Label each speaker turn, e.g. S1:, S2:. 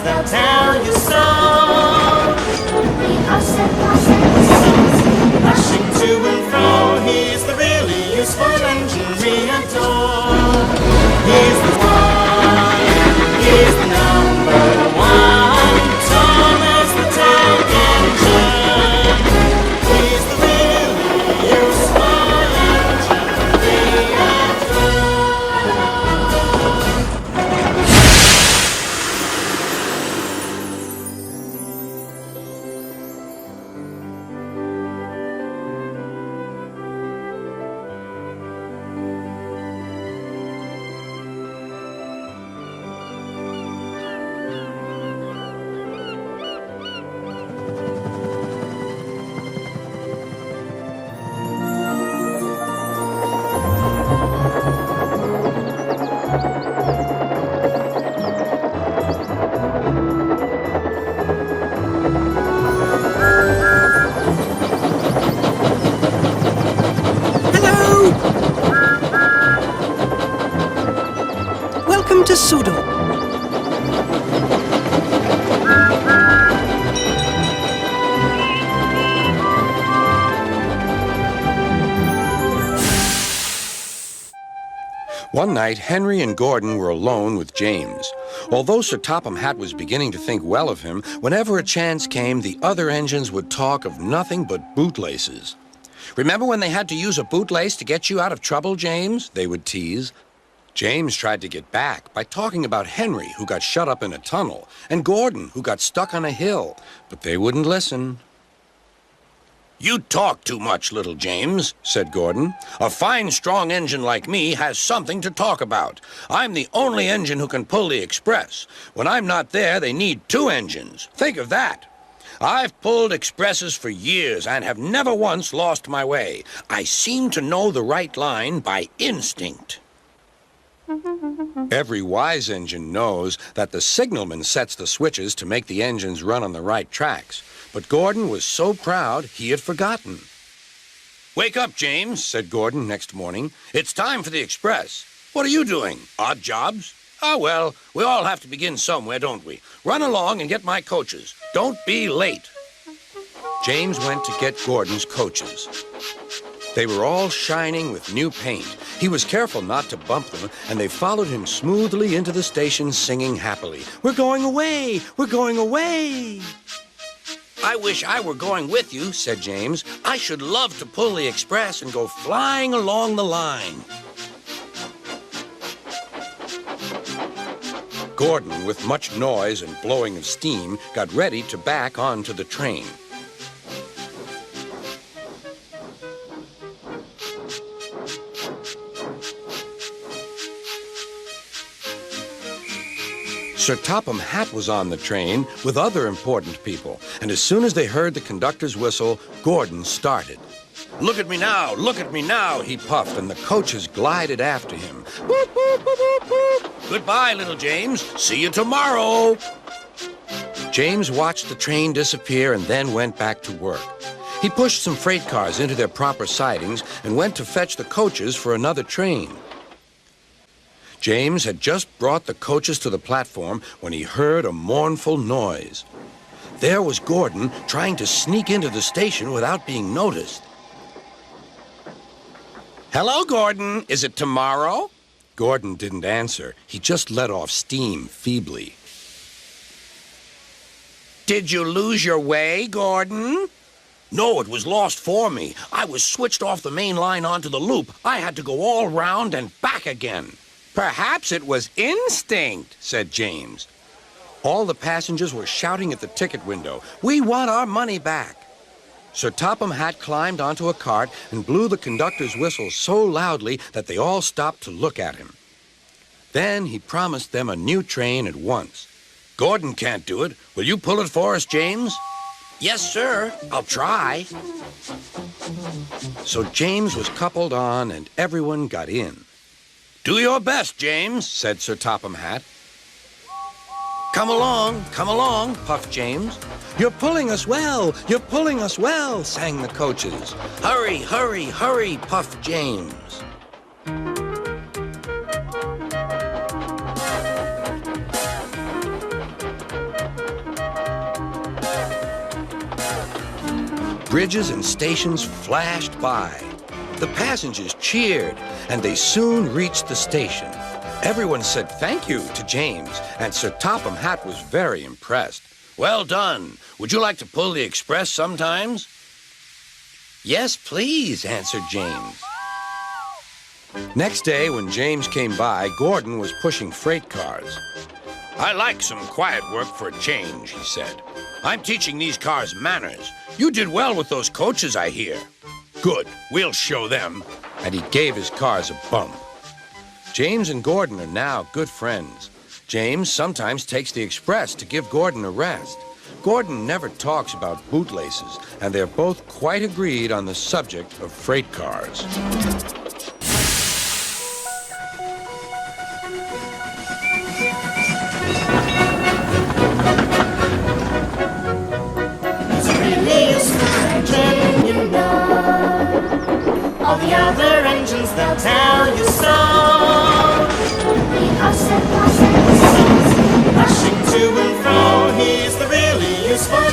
S1: they'll tell you so.
S2: We are
S1: Rushing to and fro, he's the really useful engine we adore. He's the one, he's the number one. Thomas the tank engine. He's the really useful engine we adore.
S3: Welcome to Sodor.
S4: One night, Henry and Gordon were alone with James. Although Sir Topham Hatt was beginning to think well of him, whenever a chance came, the other engines would talk of nothing but bootlaces. "Remember when they had to use a bootlace to get you out of trouble, James?" they would tease. James tried to get back by talking about Henry, who got shut up in a tunnel, and Gordon, who got stuck on a hill, but they wouldn't listen. "You talk too much, little James," said Gordon. "A fine, strong engine like me has something to talk about. I'm the only engine who can pull the express. When I'm not there, they need two engines. Think of that. I've pulled expresses for years and have never once lost my way. I seem to know the right line by instinct." Every wise engine knows that the signalman sets the switches to make the engines run on the right tracks. But Gordon was so proud he had forgotten. "Wake up, James," said Gordon next morning. "It's time for the express. What are you doing? Odd jobs? Ah, well, we all have to begin somewhere, don't we? Run along and get my coaches. Don't be late." James went to get Gordon's coaches. They were all shining with new paint. He was careful not to bump them, and they followed him smoothly into the station singing happily, "We're going away! We're going away!" "I wish I were going with you," said James. "I should love to pull the express and go flying along the line." Gordon, with much noise and blowing of steam, got ready to back onto the train. Sir Topham Hatt was on the train with other important people, and as soon as they heard the conductor's whistle, Gordon started. "Look at me now," he puffed, and the coaches glided after him. "Boop, boop, boop, boop, boop. Goodbye, little James. See you tomorrow." James watched the train disappear and then went back to work. He pushed some freight cars into their proper sidings and went to fetch the coaches for another train. James had just brought the coaches to the platform when he heard a mournful noise. There was Gordon trying to sneak into the station without being noticed. "Hello, Gordon. Is it tomorrow?" Gordon didn't answer. He just let off steam feebly. "Did you lose your way, Gordon?" "No, it was lost for me. I was switched off the main line onto the loop. I had to go all round and back again." "Perhaps it was instinct," said James. All the passengers were shouting at the ticket window, "We want our money back." Sir Topham Hatt climbed onto a cart and blew the conductor's whistle so loudly that they all stopped to look at him. Then he promised them a new train at once. "Gordon can't do it. Will you pull it for us, James?" "Yes, sir. I'll try." So James was coupled on and everyone got in. "Do your best, James," said Sir Topham Hatt. Come along, puffed James. "You're pulling us well, sang the coaches. Hurry, hurry, hurry, puffed James. bridges and stations flashed by. The passengers cheered, and they soon reached the station. Everyone said thank you to James, and Sir Topham Hatt was very impressed. Well done. Would you like to pull the express sometimes? Yes, please, answered James. Next day, when James came by, Gordon was pushing freight cars. I like some quiet work for a change, he said. I'm teaching these cars manners. You did well with those coaches, I hear. Good, we'll show them. And he gave his cars a bump. James and Gordon are now good friends. James sometimes takes the express to give Gordon a rest. Gordon never talks about bootlaces, and they're both quite agreed on the subject of freight cars.
S1: All the other engines, they'll tell you so. Rushing to and fro, he's the really useful